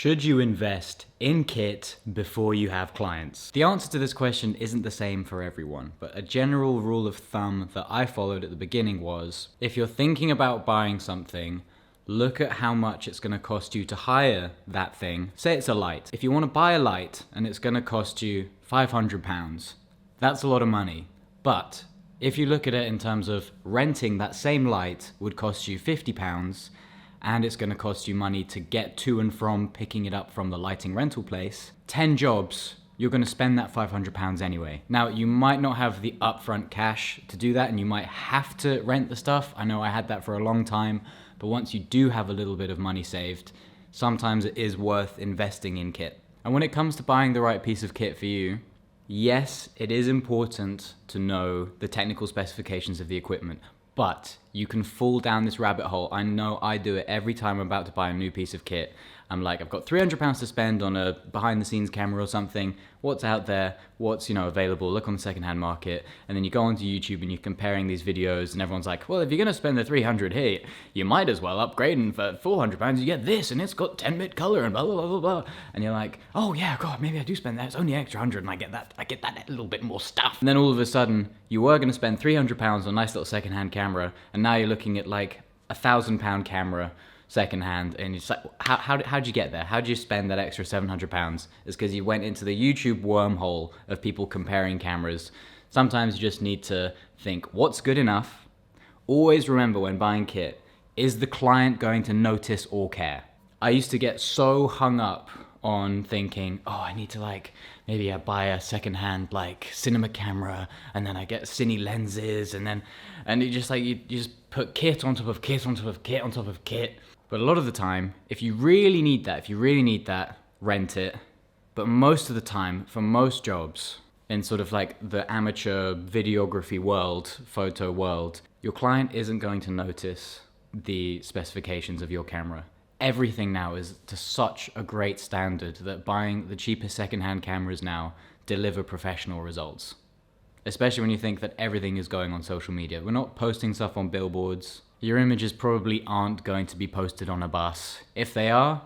Should you invest in kit before you have clients? The answer to this question isn't the same for everyone, but a general rule of thumb that I followed at the beginning was, if you're thinking about buying something, look at how much it's going to cost you to hire that thing. Say it's a light. If you want to buy a light and it's going to cost you £500, that's a lot of money. But if you look at it in terms of renting that same light would cost you £50, and it's going to cost you money to get to and from picking it up from the lighting rental place, 10 jobs, you're going to spend that £500 anyway. Now, you might not have the upfront cash to do that, and you might have to rent the stuff. I know I had that for a long time, but once you do have a little bit of money saved, sometimes it is worth investing in kit. And when it comes to buying the right piece of kit for you, yes, it is important to know the technical specifications of the equipment, but you can fall down this rabbit hole. I know I do it every time I'm about to buy a new piece of kit. I'm like, I've got £300 to spend on a behind the scenes camera or something. What's out there? What's, available? Look on the secondhand market. And then you go onto YouTube and you're comparing these videos and everyone's like, well, if you're going to spend the 300 here, you might as well upgrade, and for £400 you get this and it's got 10-bit color and blah, blah, blah, blah, blah. And you're like, oh yeah, God, maybe I do spend that. It's only extra 100 and I get that little bit more stuff. And then all of a sudden you were going to spend £300 on a nice little secondhand camera, and now you're looking at like £1,000 camera secondhand, and it's like, how'd you get there? How'd you spend that extra £700? It's because you went into the YouTube wormhole of people comparing cameras. Sometimes you just need to think, what's good enough? Always remember, when buying kit, is the client going to notice or care? I used to get so hung up on thinking, oh, I need to maybe I buy a secondhand cinema camera, and then I get cine lenses, and you just put kit on top of kit on top of kit on top of kit. But a lot of the time, if you really need that, rent it. But most of the time, for most jobs, in sort of the amateur videography world, photo world, your client isn't going to notice the specifications of your camera. Everything now is to such a great standard that buying the cheapest secondhand cameras now deliver professional results. Especially when you think that everything is going on social media. We're not posting stuff on billboards. Your images probably aren't going to be posted on a bus. If they are,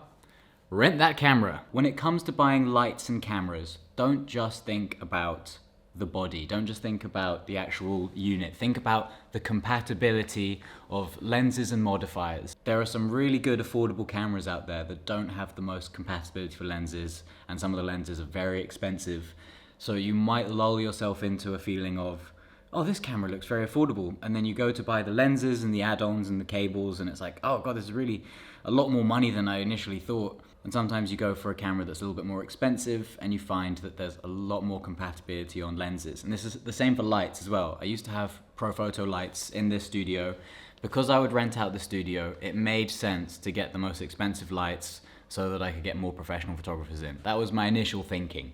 rent that camera. When it comes to buying lights and cameras, don't just think about the body. Don't just think about the actual unit. Think about the compatibility of lenses and modifiers. There are some really good affordable cameras out there that don't have the most compatibility for lenses, and some of the lenses are very expensive. So you might lull yourself into a feeling of, oh, this camera looks very affordable. And then you go to buy the lenses and the add-ons and the cables, and it's like, oh God, this is really a lot more money than I initially thought. And sometimes you go for a camera that's a little bit more expensive and you find that there's a lot more compatibility on lenses. And this is the same for lights as well. I used to have Profoto lights in this studio. Because I would rent out the studio, it made sense to get the most expensive lights so that I could get more professional photographers in. That was my initial thinking.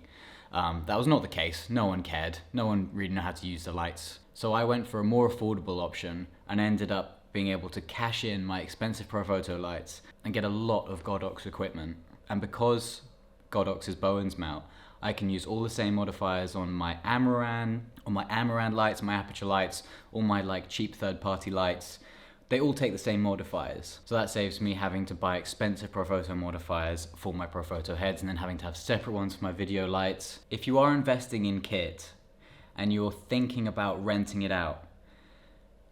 That was not the case. No one cared. No one really knew how to use the lights. So I went for a more affordable option and ended up being able to cash in my expensive Profoto lights and get a lot of Godox equipment. And because Godox is Bowen's mount, I can use all the same modifiers on my Amaran lights, my aperture lights, all my cheap third-party lights. They all take the same modifiers. So that saves me having to buy expensive Profoto modifiers for my Profoto heads and then having to have separate ones for my video lights. If you are investing in kit and you're thinking about renting it out,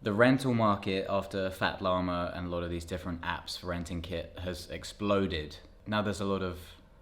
the rental market after Fat Llama and a lot of these different apps for renting kit has exploded. Now there's a lot of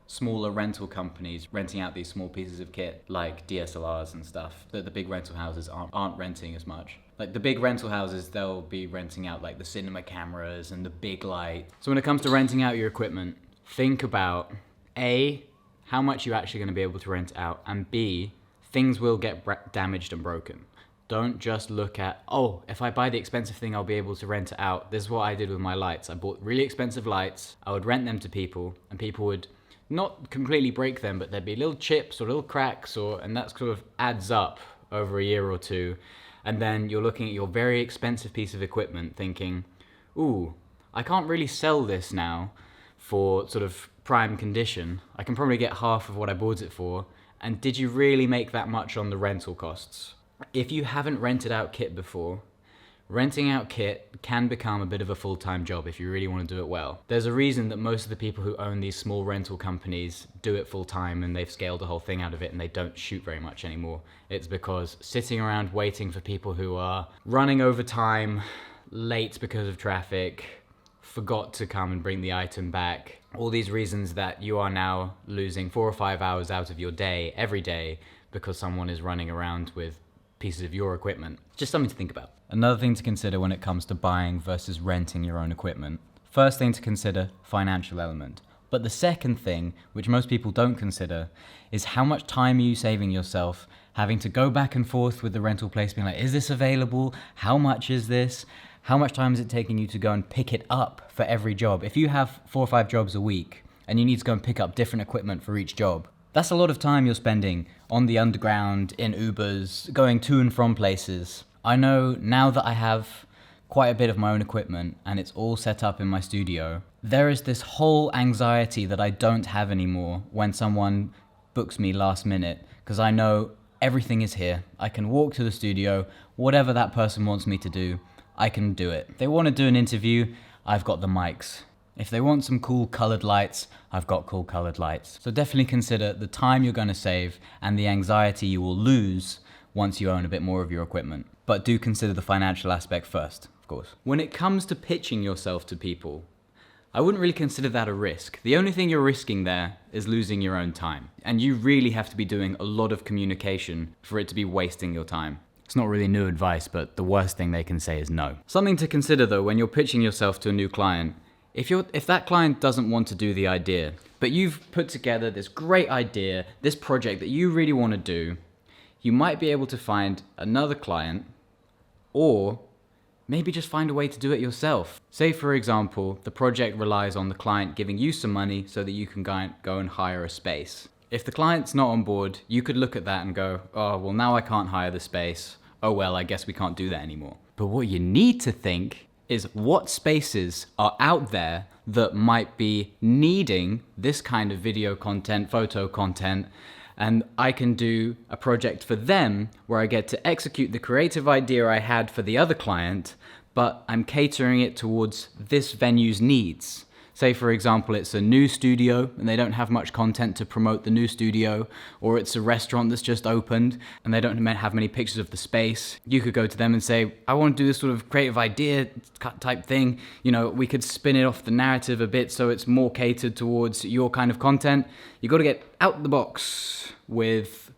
smaller rental companies renting out these small pieces of kit, like DSLRs and stuff, that the big rental houses aren't renting as much. The big rental houses, they'll be renting out the cinema cameras and the big light. So when it comes to renting out your equipment, think about A, how much you're actually going to be able to rent out, and B, things will get damaged and broken. Don't just look at, oh, if I buy the expensive thing, I'll be able to rent it out. This is what I did with my lights. I bought really expensive lights. I would rent them to people, and people would not completely break them, but there'd be little chips or little cracks, and that sort of adds up over a year or two. And then you're looking at your very expensive piece of equipment thinking, ooh, I can't really sell this now for sort of prime condition. I can probably get half of what I bought it for. And did you really make that much on the rental costs? If you haven't rented out kit before, Renting out kit can become a bit of a full-time job if you really want to do it well. There's a reason that most of the people who own these small rental companies do it full-time, and they've scaled the whole thing out of it and they don't shoot very much anymore. It's because sitting around waiting for people who are running over time, late because of traffic, forgot to come and bring the item back, all these reasons that you are now losing 4 or 5 hours out of your day every day because someone is running around with pieces of your equipment. Just something to think about. Another thing to consider when it comes to buying versus renting your own equipment. First thing to consider, financial element. But the second thing, which most people don't consider, is how much time are you saving yourself having to go back and forth with the rental place being like, is this available? How much is this? How much time is it taking you to go and pick it up for every job? If you have 4 or 5 jobs a week and you need to go and pick up different equipment for each job, that's a lot of time you're spending on the underground, in Ubers, going to and from places. I know now that I have quite a bit of my own equipment and it's all set up in my studio, there is this whole anxiety that I don't have anymore when someone books me last minute, because I know everything is here. I can walk to the studio, whatever that person wants me to do, I can do it. If they want to do an interview, I've got the mics. If they want some cool colored lights, I've got cool colored lights. So definitely consider the time you're going to save and the anxiety you will lose once you own a bit more of your equipment. But do consider the financial aspect first, of course. When it comes to pitching yourself to people, I wouldn't really consider that a risk. The only thing you're risking there is losing your own time. And you really have to be doing a lot of communication for it to be wasting your time. It's not really new advice, but the worst thing they can say is no. Something to consider though when you're pitching yourself to a new client, if that client doesn't want to do the idea, but you've put together this great idea, this project that you really want to do, you might be able to find another client, or maybe just find a way to do it yourself. Say for example, the project relies on the client giving you some money so that you can go and hire a space. If the client's not on board, you could look at that and go, oh, well now I can't hire the space. Oh well, I guess we can't do that anymore. But what you need to think is what spaces are out there that might be needing this kind of video content, photo content, and I can do a project for them where I get to execute the creative idea I had for the other client, but I'm catering it towards this venue's needs. Say for example, it's a new studio and they don't have much content to promote the new studio, or it's a restaurant that's just opened and they don't have many pictures of the space. You could go to them and say, I want to do this sort of creative idea type thing. You know, we could spin it off the narrative a bit so it's more catered towards your kind of content. You got to get out the box with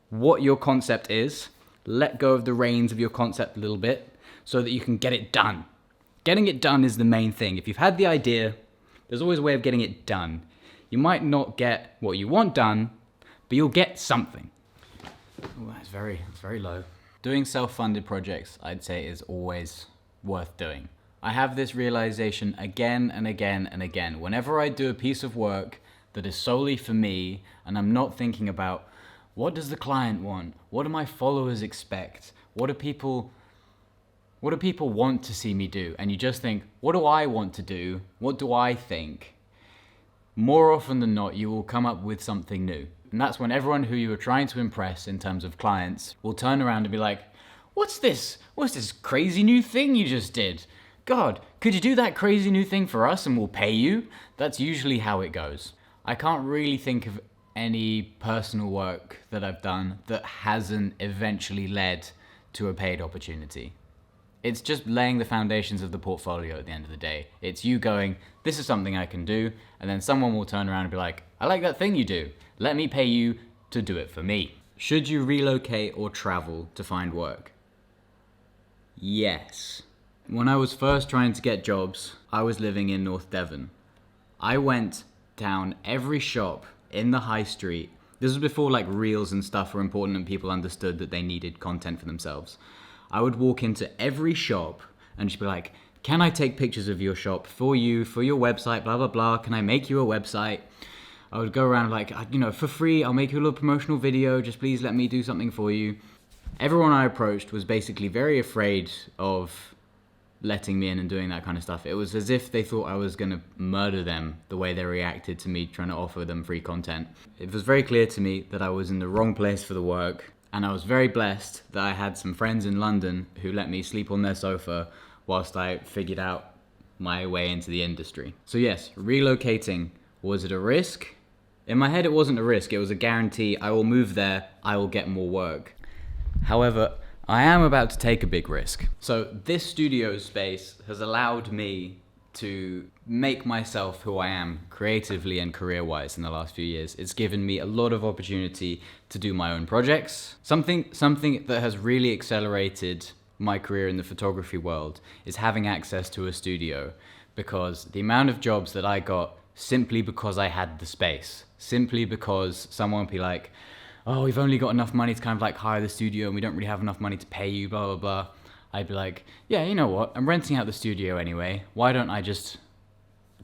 what your concept is, let go of the reins of your concept a little bit so that you can get it done. Getting it done is the main thing. If you've had the idea, there's always a way of getting it done. You might not get what you want done, but you'll get something. Ooh, that's very low. Doing self-funded projects, I'd say, is always worth doing. I have this realization again and again and again. Whenever I do a piece of work that is solely for me, and I'm not thinking about what does the client want? What do my followers expect? What do people want to see me do? And you just think, what do I want to do? What do I think? More often than not, you will come up with something new. And that's when everyone who you are trying to impress in terms of clients will turn around and be like, what's this? What's this crazy new thing you just did? God, could you do that crazy new thing for us and we'll pay you? That's usually how it goes. I can't really think of any personal work that I've done that hasn't eventually led to a paid opportunity. It's just laying the foundations of the portfolio at the end of the day. It's you going, this is something I can do, and then someone will turn around and be like, I like that thing you do. Let me pay you to do it for me. Should you relocate or travel to find work? Yes. When I was first trying to get jobs, I was living in North Devon. I went down every shop in the high street. This was before like reels and stuff were important and people understood that they needed content for themselves. I would walk into every shop and just be like, can I take pictures of your shop for you, for your website, blah, blah, blah. Can I make you a website? I would go around like, for free, I'll make you a little promotional video. Just please let me do something for you. Everyone I approached was basically very afraid of letting me in and doing that kind of stuff. It was as if they thought I was going to murder them the way they reacted to me trying to offer them free content. It was very clear to me that I was in the wrong place for the work. And I was very blessed that I had some friends in London who let me sleep on their sofa whilst I figured out my way into the industry. So yes, relocating, was it a risk? In my head, it wasn't a risk. It was a guarantee. I will move there. I will get more work. However, I am about to take a big risk. So this studio space has allowed me to make myself who I am creatively and career-wise in the last few years. It's given me a lot of opportunity to do my own projects. Something that has really accelerated my career in the photography world is having access to a studio, because the amount of jobs that I got simply because I had the space, simply because someone would be like, oh, we've only got enough money to kind of like hire the studio and we don't really have enough money to pay you, blah, blah, blah. I'd be like, yeah, you know what? I'm renting out the studio anyway. Why don't I just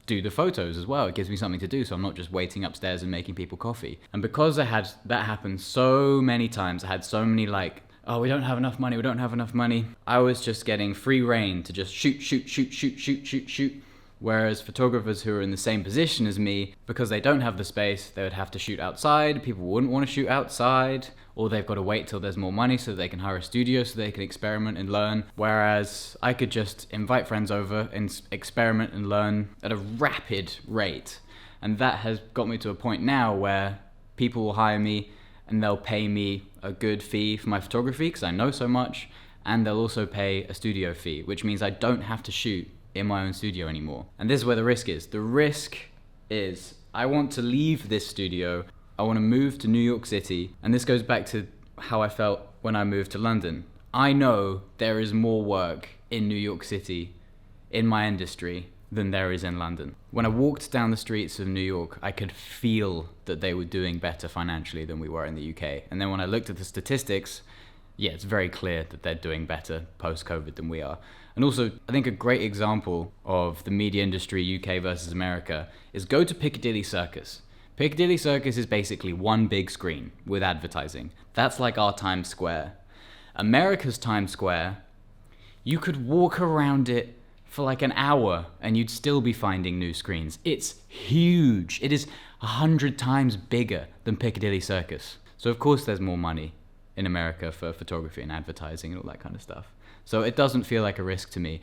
do the photos as well? It gives me something to do, so I'm not just waiting upstairs and making people coffee. And because I had that happen so many times, I had so many like, oh, we don't have enough money, we don't have enough money. I was just getting free reign to just shoot. Whereas photographers who are in the same position as me, because they don't have the space, they would have to shoot outside. People wouldn't want to shoot outside, or they've got to wait till there's more money so they can hire a studio so they can experiment and learn. Whereas I could just invite friends over and experiment and learn at a rapid rate. And that has got me to a point now where people will hire me and they'll pay me a good fee for my photography because I know so much, and they'll also pay a studio fee, which means I don't have to shoot in my own studio anymore. And this is where the risk is. The risk is I want to leave this studio. I want to move to New York City. And this goes back to how I felt when I moved to London. I know there is more work in New York City in my industry than there is in London. When I walked down the streets of New York, I could feel that they were doing better financially than we were in the UK. And then when I looked at the statistics, yeah, it's very clear that they're doing better post-COVID than we are. And also, I think a great example of the media industry, UK versus America, is go to Piccadilly Circus. Piccadilly Circus is basically one big screen with advertising. That's like our Times Square. America's Times Square, you could walk around it for like an hour and you'd still be finding new screens. It's huge. It is 100 times bigger than Piccadilly Circus. So of course there's more money in America for photography and advertising and all that kind of stuff. So it doesn't feel like a risk to me.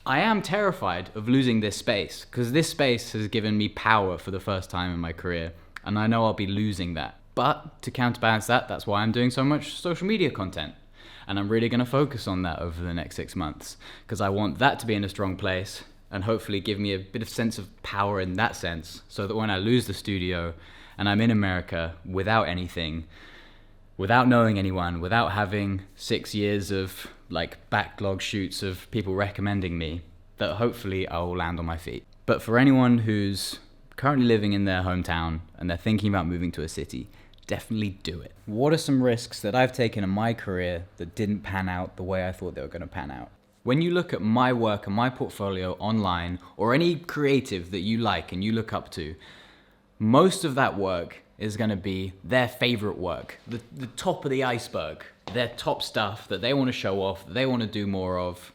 I am terrified of losing this space because this space has given me power for the first time in my career, and I know I'll be losing that. But to counterbalance that, that's why I'm doing so much social media content. And I'm really going to focus on that over the next 6 months because I want that to be in a strong place and hopefully give me a bit of sense of power in that sense, so that when I lose the studio and I'm in America without anything, without knowing anyone, without having 6 years of like backlog shoots of people recommending me, that hopefully I will land on my feet. But for anyone who's currently living in their hometown and they're thinking about moving to a city, definitely do it. What are some risks that I've taken in my career that didn't pan out the way I thought they were going to pan out? When you look at my work and my portfolio online, or any creative that you like and you look up to, most of that work is going to be their favorite work, the top of the iceberg, their top stuff that they want to show off, that they want to do more of.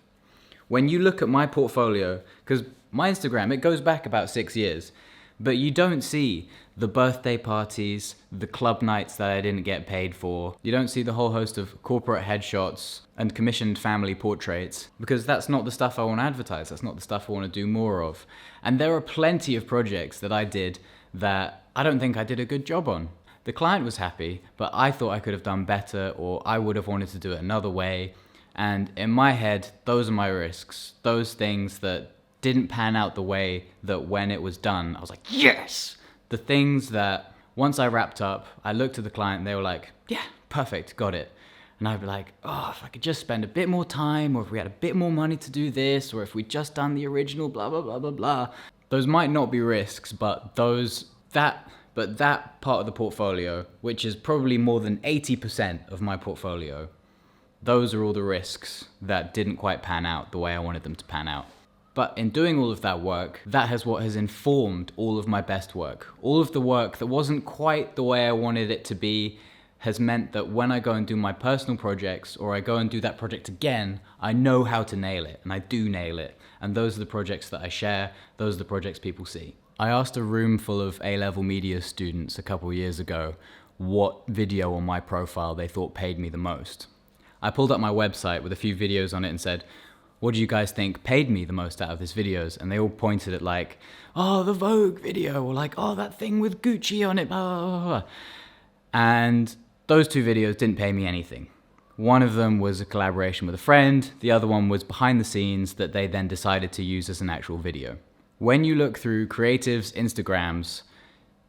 When you look at my portfolio, because my Instagram, it goes back about 6 years, but you don't see the birthday parties, the club nights that I didn't get paid for. You don't see the whole host of corporate headshots and commissioned family portraits, because that's not the stuff I want to advertise. That's not the stuff I want to do more of. And there are plenty of projects that I did that I don't think I did a good job on. The client was happy, but I thought I could have done better, or I would have wanted to do it another way. And in my head, those are my risks. Those things that didn't pan out the way that when it was done, I was like, yes! The things that once I wrapped up, I looked at the client and they were like, yeah, perfect, got it. And I'd be like, oh, if I could just spend a bit more time, or if we had a bit more money to do this, or if we'd just done the original, blah, blah, blah, blah, blah. Those might not be risks, but that part of the portfolio, which is probably more than 80% of my portfolio, those are all the risks that didn't quite pan out the way I wanted them to pan out. But in doing all of that work, that is what has informed all of my best work. All of the work that wasn't quite the way I wanted it to be has meant that when I go and do my personal projects, or I go and do that project again, I know how to nail it, and I do nail it. And those are the projects that I share, those are the projects people see. I asked a room full of A-level media students a couple of years ago, what video on my profile they thought paid me the most. I pulled up my website with a few videos on it and said, what do you guys think paid me the most out of these videos? And they all pointed at like, oh, the Vogue video, or like, oh, that thing with Gucci on it, blah, blah, blah. And those two videos didn't pay me anything. One of them was a collaboration with a friend. The other one was behind the scenes that they then decided to use as an actual video. When you look through creatives' Instagrams,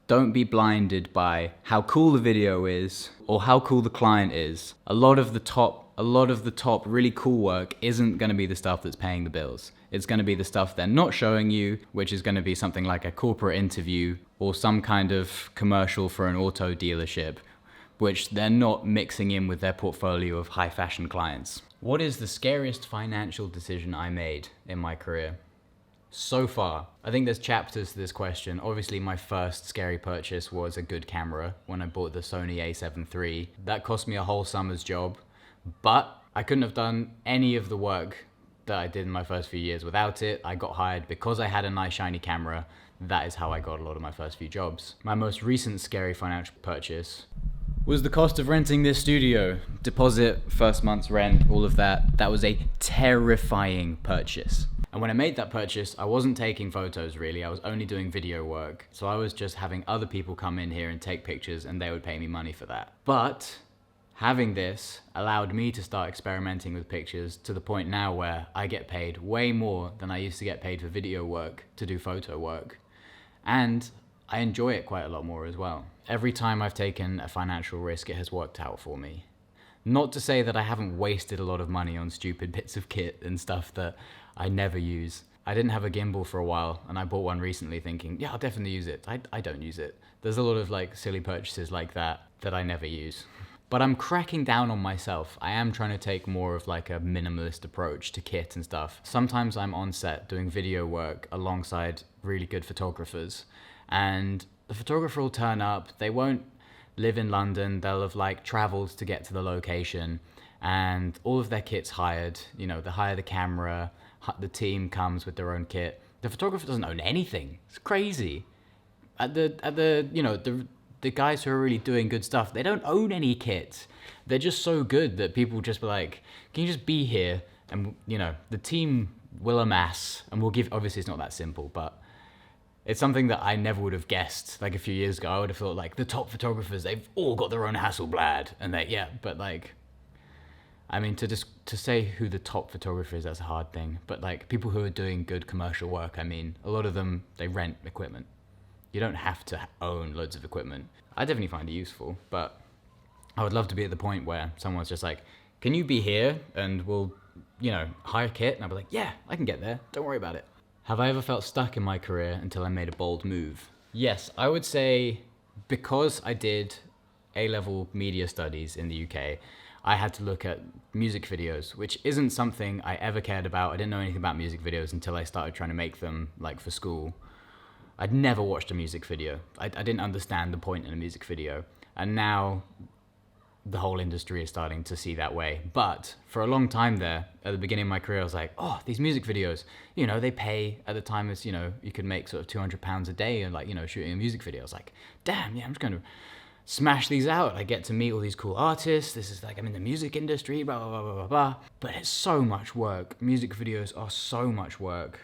don't be blinded by how cool the video is or how cool the client is. A lot of the top really cool work isn't going to be the stuff that's paying the bills. It's going to be the stuff they're not showing you, which is going to be something like a corporate interview or some kind of commercial for an auto dealership, which they're not mixing in with their portfolio of high fashion clients. What is the scariest financial decision I made in my career? So far, I think there's chapters to this question. Obviously, my first scary purchase was a good camera when I bought the Sony a7 III. That cost me a whole summer's job, but I couldn't have done any of the work that I did in my first few years without it. I got hired because I had a nice shiny camera. That is how I got a lot of my first few jobs. My most recent scary financial purchase was the cost of renting this studio. Deposit, first month's rent, all of that. That was a terrifying purchase. And when I made that purchase, I wasn't taking photos really, I was only doing video work. So I was just having other people come in here and take pictures and they would pay me money for that. But having this allowed me to start experimenting with pictures to the point now where I get paid way more than I used to get paid for video work to do photo work. And I enjoy it quite a lot more as well. Every time I've taken a financial risk, it has worked out for me. Not to say that I haven't wasted a lot of money on stupid bits of kit and stuff that I never use. I didn't have a gimbal for a while and I bought one recently thinking, yeah, I'll definitely use it. I don't use it. There's a lot of like silly purchases like that I never use. But I'm cracking down on myself. I am trying to take more of like a minimalist approach to kit and stuff. Sometimes I'm on set doing video work alongside really good photographers, and the photographer will turn up, they won't live in London, they'll have like traveled to get to the location, and all of their kit's hired. You know, they hire the camera, the team comes with their own kit. The photographer doesn't own anything. It's crazy. The guys who are really doing good stuff, they don't own any kit. They're just so good that people just be like, can you just be here? And you know, the team will amass and we'll give, obviously it's not that simple, but it's something that I never would have guessed. Like a few years ago, I would have thought like the top photographers, they've all got their own Hasselblad. And but like, I mean, to say who the top photographer is, that's a hard thing. But like people who are doing good commercial work, I mean, a lot of them, they rent equipment. You don't have to own loads of equipment. I definitely find it useful, but I would love to be at the point where someone's just like, can you be here and we'll, hire kit? And I'll be like, yeah, I can get there. Don't worry about it. Have I ever felt stuck in my career until I made a bold move? Yes, I would say because I did A-level media studies in the UK, I had to look at music videos, which isn't something I ever cared about. I didn't know anything about music videos until I started trying to make them like for school. I'd never watched a music video. I didn't understand the point in a music video. And now the whole industry is starting to see that way. But for a long time there, at the beginning of my career, I was like, oh, these music videos, they pay at the time as, you could make sort of £200 a day and like, shooting a music video. I was like, damn, yeah, I'm just going to smash these out. I get to meet all these cool artists. This is like, I'm in the music industry, blah, blah, blah, blah, blah, blah. But it's so much work. Music videos are so much work.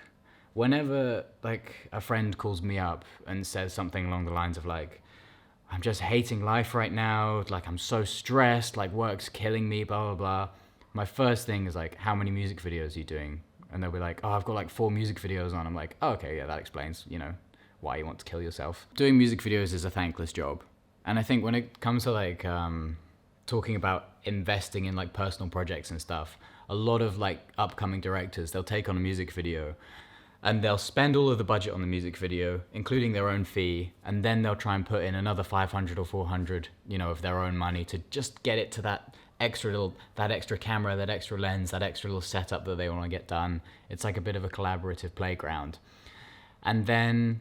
Whenever like a friend calls me up and says something along the lines of like, I'm just hating life right now, like I'm so stressed, like work's killing me, blah, blah, blah. My first thing is like, how many music videos are you doing? And they'll be like, oh, I've got like 4 music videos on. I'm like, oh, okay, yeah, that explains, why you want to kill yourself. Doing music videos is a thankless job. And I think when it comes to like talking about investing in like personal projects and stuff, a lot of like upcoming directors, they'll take on a music video and they'll spend all of the budget on the music video, including their own fee, and then they'll try and put in another 500 or 400, of their own money to just get it to that extra camera, that extra lens, that extra little setup that they want to get done. It's like a bit of a collaborative playground. And then,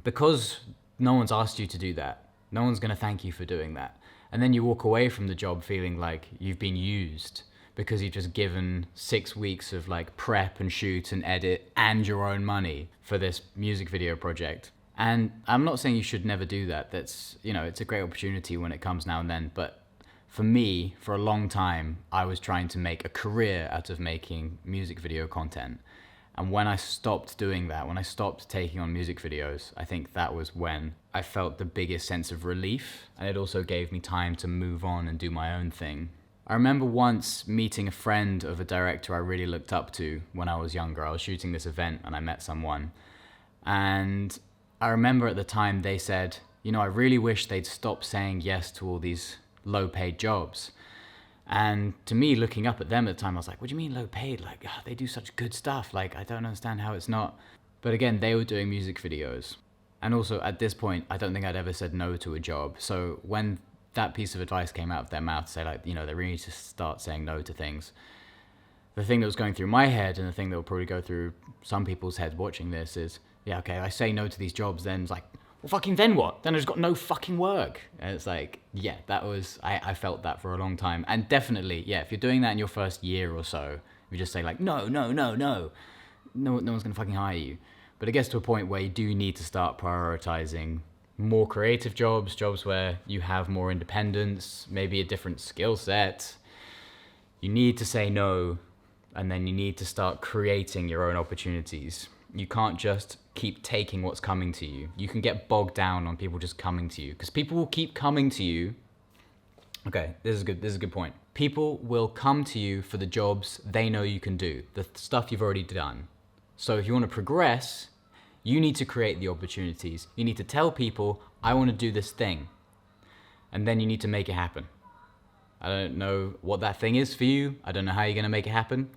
because no one's asked you to do that, no one's going to thank you for doing that. And then you walk away from the job feeling like you've been used, because you've just given 6 weeks of like prep and shoot and edit and your own money for this music video project. And I'm not saying you should never do that. That's, it's a great opportunity when it comes now and then. But for me, for a long time, I was trying to make a career out of making music video content. And when I stopped doing that, when I stopped taking on music videos, I think that was when I felt the biggest sense of relief. And it also gave me time to move on and do my own thing. I remember once meeting a friend of a director I really looked up to when I was younger. I was shooting this event and I met someone. And I remember at the time they said, I really wish they'd stop saying yes to all these low-paid jobs. And to me, looking up at them at the time, I was like, what do you mean low paid? Like, they do such good stuff. Like, I don't understand how it's not. But again, they were doing music videos. And also, at this point, I don't think I'd ever said no to a job. So when that piece of advice came out of their mouth to say, like, they really need to start saying no to things, the thing that was going through my head, and the thing that will probably go through some people's heads watching this is, yeah, okay, I say no to these jobs, then it's like, well, fucking then what? Then I just got no fucking work. And it's like, yeah, I felt that for a long time. And definitely, yeah, if you're doing that in your first year or so, if you just say like, no one's gonna fucking hire you. But it gets to a point where you do need to start prioritizing more creative jobs where you have more independence, maybe a different skill set. You need to say no, and then you need to start creating your own opportunities. You can't just keep taking what's coming to you. You can get bogged down on people just coming to you, because people will keep coming to you. Okay, this is a good point. People will come to you for the jobs they know you can do, the stuff you've already done. So if you want to progress, you need to create the opportunities. You need to tell people, I want to do this thing. And then you need to make it happen. I don't know what that thing is for you. I don't know how you're going to make it happen.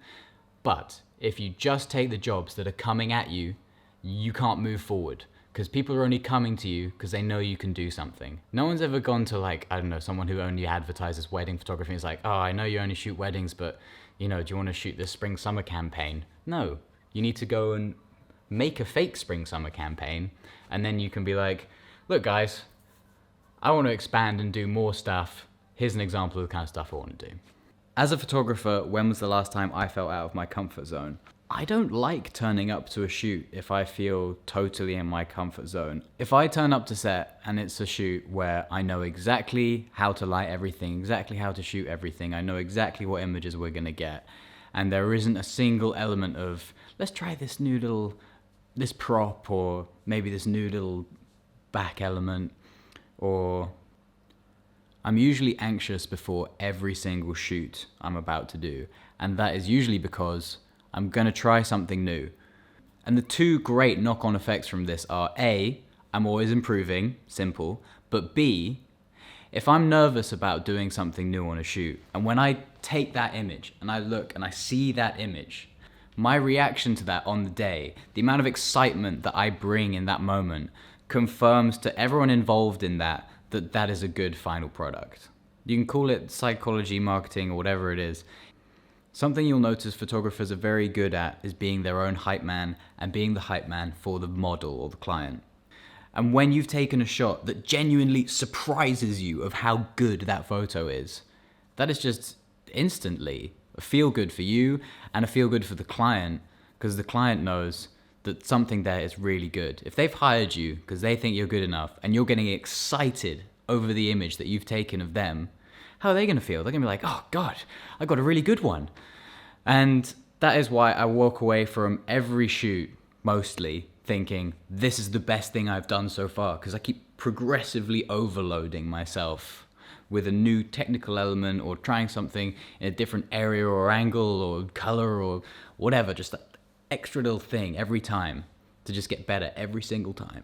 But if you just take the jobs that are coming at you, you can't move forward, because people are only coming to you because they know you can do something. No one's ever gone to, like, I don't know, someone who only advertises wedding photography and is like, oh, I know you only shoot weddings, but, do you want to shoot this spring-summer campaign? No. You need to go and make a fake spring-summer campaign, and then you can be like, look, guys, I want to expand and do more stuff. Here's an example of the kind of stuff I want to do. As a photographer, when was the last time I felt out of my comfort zone? I don't like turning up to a shoot if I feel totally in my comfort zone. If I turn up to set and it's a shoot where I know exactly how to light everything, exactly how to shoot everything, I know exactly what images we're gonna get, and there isn't a single element of, let's try this this prop, or maybe this new little back element, or I'm usually anxious before every single shoot I'm about to do. And that is usually because I'm gonna try something new. And the two great knock-on effects from this are A, I'm always improving, simple, but B, if I'm nervous about doing something new on a shoot, and when I take that image and I look and I see that image, my reaction to that on the day, the amount of excitement that I bring in that moment confirms to everyone involved in that that is a good final product. You can call it psychology, marketing, or whatever it is. Something you'll notice photographers are very good at is being their own hype man and being the hype man for the model or the client. And when you've taken a shot that genuinely surprises you of how good that photo is, that is just instantly a feel good for you and a feel good for the client, because the client knows that something there is really good. If they've hired you because they think you're good enough and you're getting excited over the image that you've taken of them, how are they gonna feel? They're gonna be like, oh God, I got a really good one. And that is why I walk away from every shoot, mostly, thinking this is the best thing I've done so far, because I keep progressively overloading myself with a new technical element, or trying something in a different area or angle or color or whatever, just that extra little thing every time to just get better every single time.